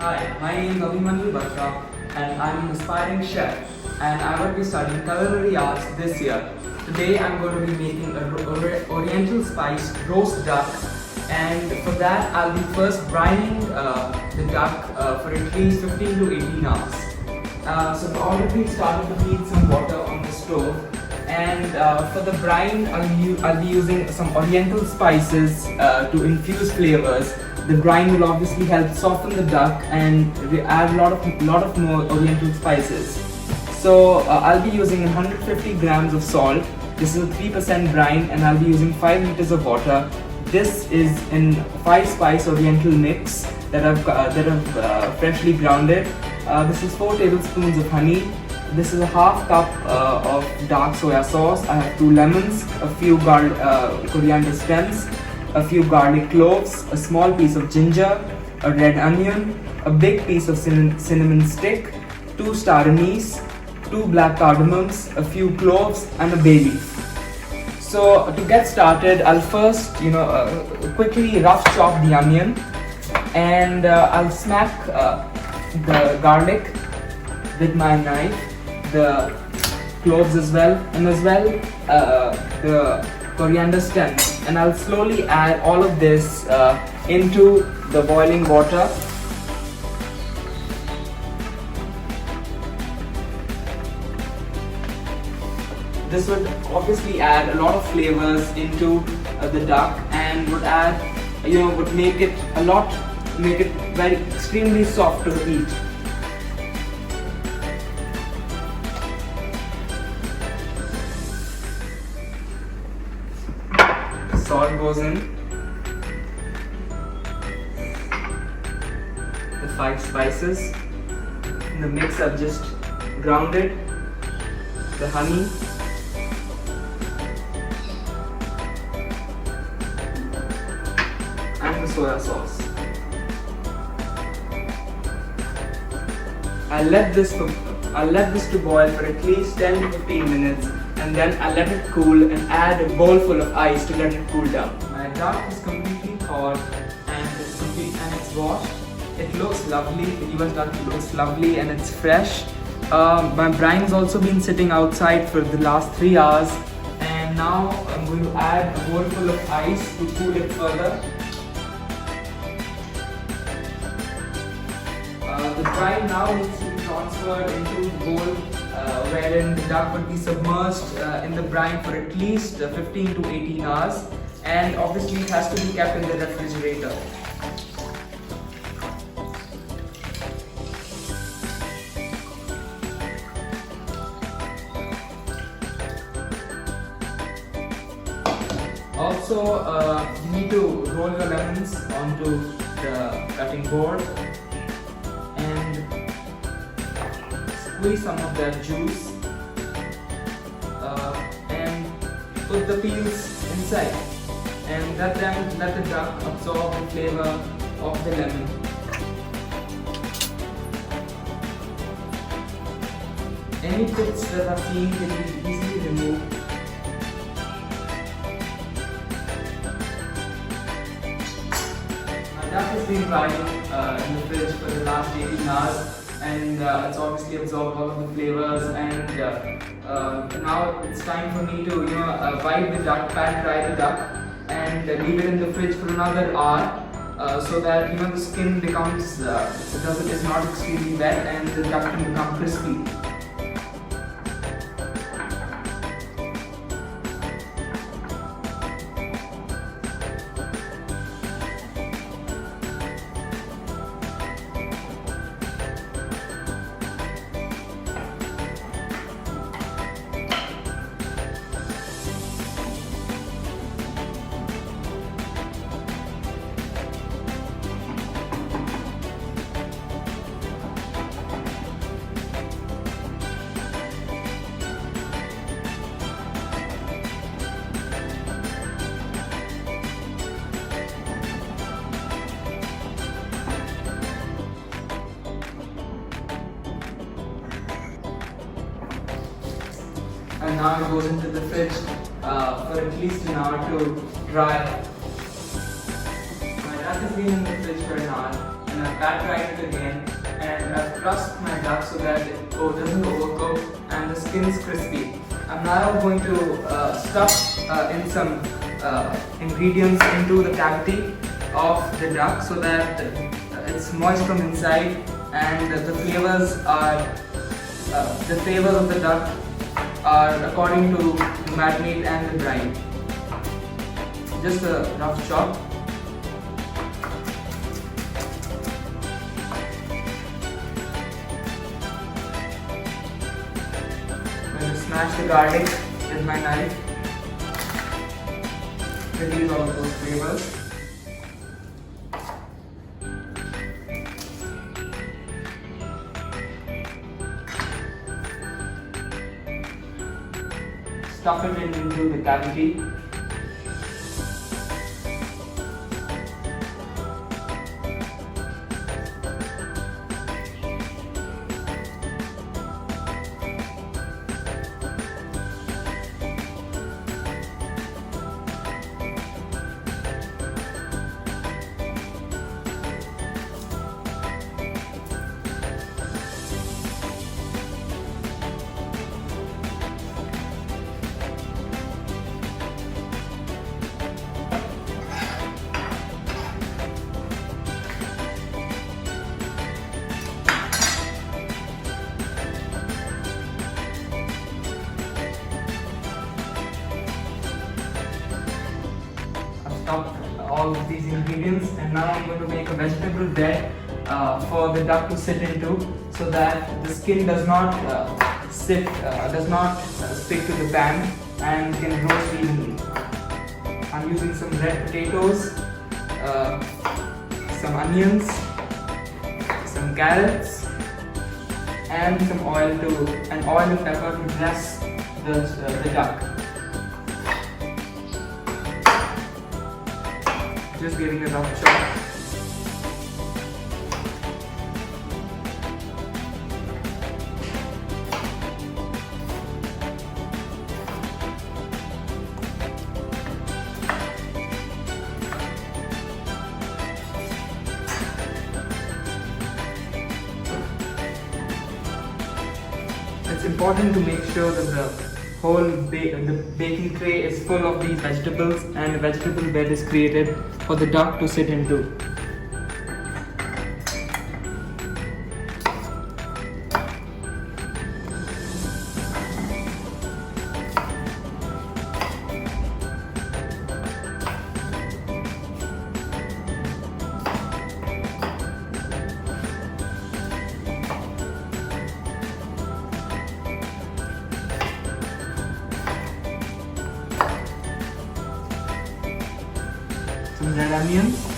Hi, my name is Abhimanyu Batra and I'm an aspiring chef and I will be studying culinary arts this year. Today I'm going to be making a Oriental spiced roast duck, and for that I'll be first brining the duck for at least 15 to 18 hours. So I've already started to heat some water on the stove, and for the brine I'll be using some Oriental spices to infuse flavors. The brine will obviously help soften the duck and add a lot of more Oriental spices. So I'll be using 150 grams of salt. This is a 3% brine, and I'll be using 5 liters of water. This is in 5 spice Oriental mix that I've freshly grounded. This is 4 tablespoons of honey. This is a half cup of dark soya sauce. I have 2 lemons, a few coriander stems, a few garlic cloves, a small piece of ginger, a red onion, a big piece of cinnamon stick, 2 star anise, 2 black cardamoms, a few cloves, and a bay leaf. So to get started, I'll first quickly rough chop the onion, and I'll smack the garlic with my knife, the cloves as well, and the coriander stems, and I'll slowly add all of this into the boiling water. This would obviously add a lot of flavors into the duck and would add, would make it very extremely soft to eat. Salt goes in, the 5 spices, in the mix I've just grounded, the honey, and the soya sauce. I'll let this to boil for at least 10 to 15 minutes, and then I'll let it cool and add a bowl full of ice to let it cool down. My duck is completely thawed and it's washed. It looks lovely. The US duck looks lovely and it's fresh. My brine's also been sitting outside for the last 3 hours, and now I'm going to add a bowl full of ice to cool it further. The brine now needs to be transferred into the bowl wherein the duck would be submerged in the brine for at least 15 to 18 hours, and obviously it has to be kept in the refrigerator. Also, you need to roll your lemons onto the cutting board and squeeze some of that juice and put the peels inside, and let the duck absorb the flavor of the lemon. Any pits that are seen can be easily removed. My duck has been drying in the fridge for the last 18 hours. And it's obviously absorbed all of the flavors, and now it's time for me to wipe the duck, pat dry the duck, and leave it in the fridge for another hour so that the skin becomes is not extremely wet and the duck can become crispy. And now it goes into the fridge for at least an hour to dry. My duck has been in the fridge for an hour, and I've pat dried it again, and I've trussed my duck so that it doesn't overcook and the skin is crispy. I'm now going to stuff in some ingredients into the cavity of the duck so that it's moist from inside, and the flavors of the duck are according to the marinade and the brine. Just a rough chop. I'm going to smash the garlic with my knife. Release all of those flavors. Stuff it into the cavity. All of these ingredients, and now I'm going to make a vegetable bed for the duck to sit into, so that the skin does not stick to the pan and can roast evenly. I'm using some red potatoes, some onions, some carrots, and some oil and pepper to dress the duck. Just giving a rough chop. It's important to make sure that the whole baking tray is full of these vegetables, and a vegetable bed is created for the duck to sit into. Some red onions,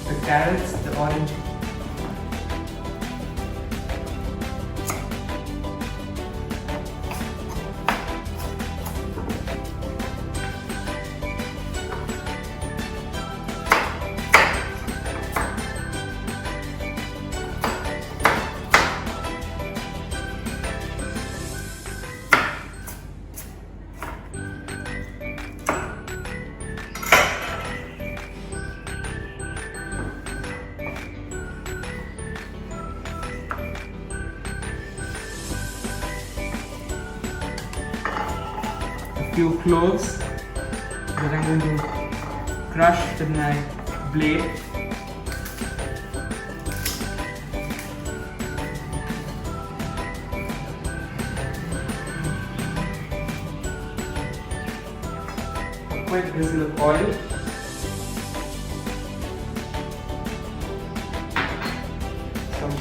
the carrots, the orange. Few cloves that I'm going to crush with my blade. quick drizzle of oil. Some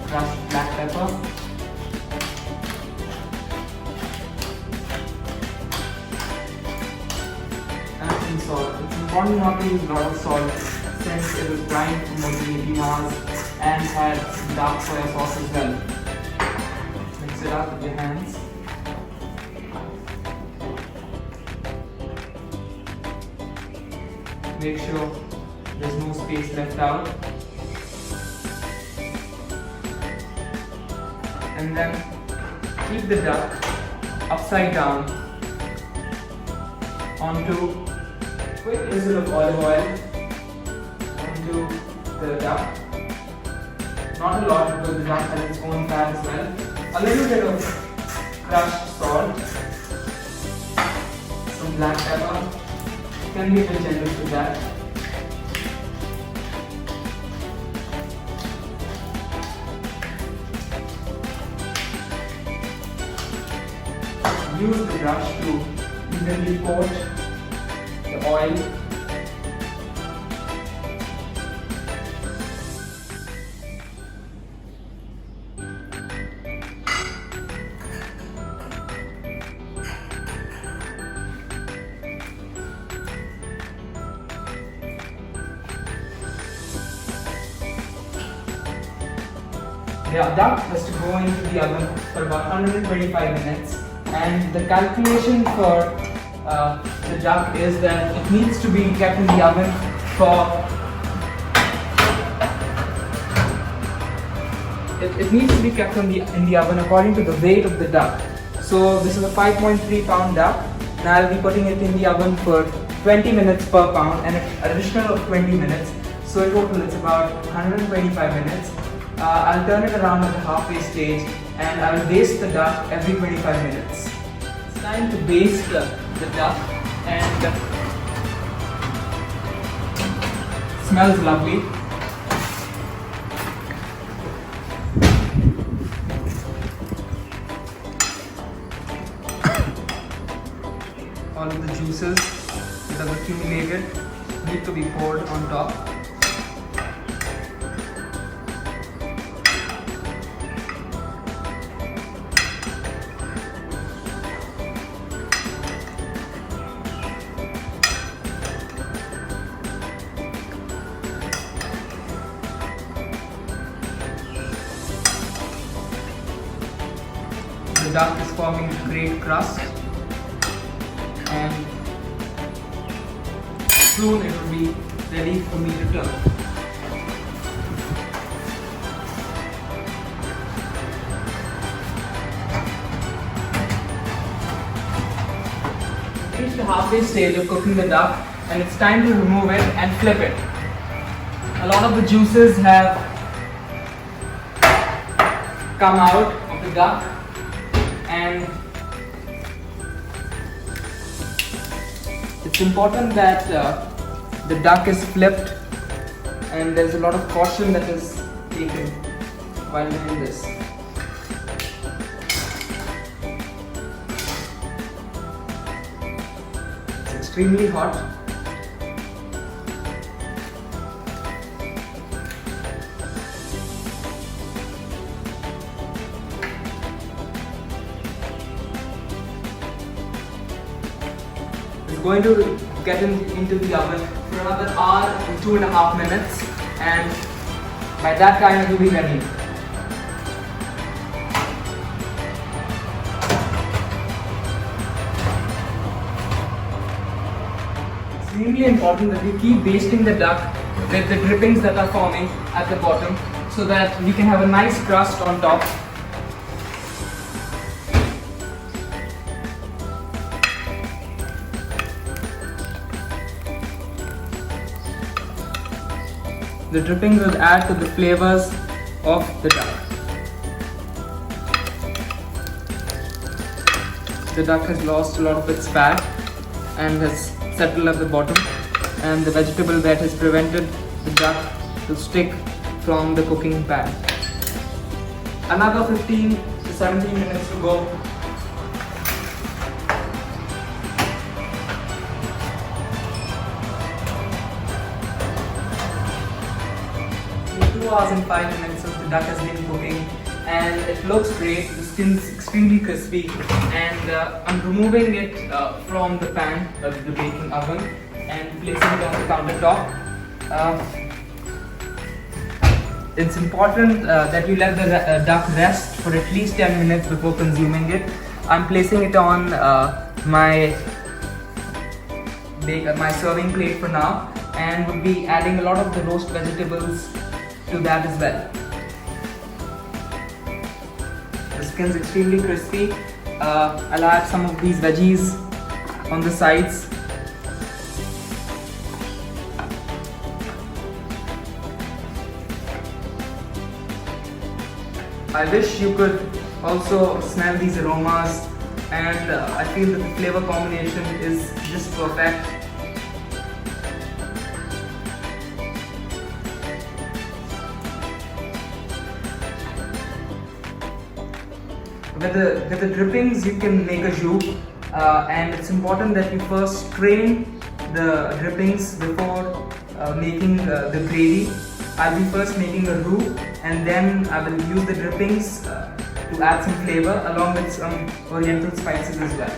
crushed black pepper. And some salt. It's important not to use a lot of salt since it was brined for more than 18 hours and had dark soy sauce as well. Mix it up with your hands. Make sure there's no space left out. And then keep the duck upside down onto quick drizzle of olive oil onto the duck. Not a lot because the duck has its own fat as well. A little bit of crushed salt, some black pepper. Can be a bit generous with that. Use the brush to evenly coat the oil. The duck has to go into the oven for about 125 minutes, and the calculation for the duck is that it needs to be kept in the oven for it needs to be kept in the oven according to the weight of the duck. So this is a 5.3 pound duck, and I'll be putting it in the oven for 20 minutes per pound and an additional of 20 minutes. So in total it's about 125 minutes. I'll turn it around at the halfway stage and I'll baste the duck every 25 minutes. It's time to baste the duck, and it smells lovely. All of the juices that have accumulated need to be poured on top. The duck is forming a great crust, and soon it will be ready for me to turn. Reach the halfway stage of cooking the duck, and it's time to remove it and flip it. A lot of the juices have come out of the duck, and it's important that the duck is flipped, and there's a lot of caution that is taken while doing this. It's extremely hot. Going to get into the oven for another hour and 2.5 minutes, and by that time it will be ready. It's extremely important that we keep basting the duck with the drippings that are forming at the bottom so that we can have a nice crust on top. The drippings will add to the flavors of the duck. The duck has lost a lot of its fat and has settled at the bottom, and the vegetable that has prevented the duck to stick from the cooking pan. Another 15 to 17 minutes to go. 2 hours and 5 minutes since the duck has been cooking, and it looks great. The skin's extremely crispy, and I'm removing it from the pan of the baking oven and placing it on the countertop. It's important that you let the duck rest for at least 10 minutes before consuming it. I'm placing it on my serving plate for now, and would be adding a lot of the roast vegetables to that as well. The skin's extremely crispy. I'll add some of these veggies on the sides. I wish you could also smell these aromas, and I feel that the flavor combination is just perfect. With the drippings you can make a jus, and it's important that you first strain the drippings before making the gravy. I'll be first making a roux, and then I will use the drippings to add some flavor along with some Oriental spices as well.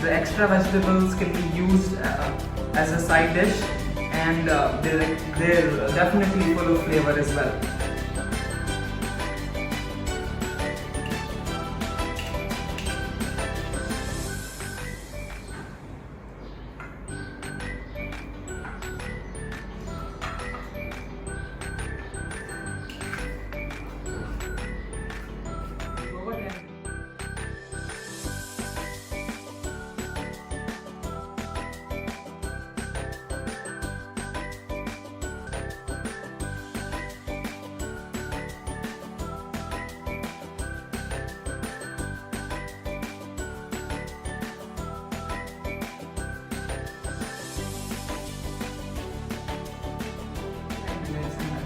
The extra vegetables can be used as a side dish, and they're definitely full of flavor as well.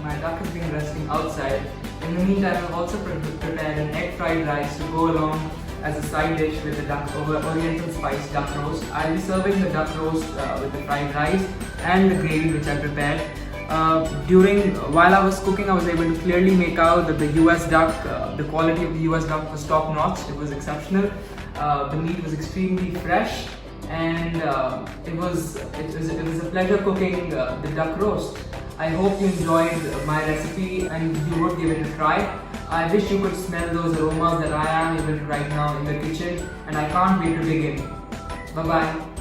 My duck has been resting outside. In the meantime, I've also prepared an egg fried rice to go along as a side dish with the Oriental spice duck roast. I'll be serving the duck roast with the fried rice and the gravy which I prepared. While I was cooking, I was able to clearly make out that the US duck, the quality of the US duck was top notch. It was exceptional. The meat was extremely fresh, and it was a pleasure cooking the duck roast. I hope you enjoyed my recipe and you would give it a try. I wish you could smell those aromas that I am able to right now in the kitchen, and I can't wait to dig in. Bye bye.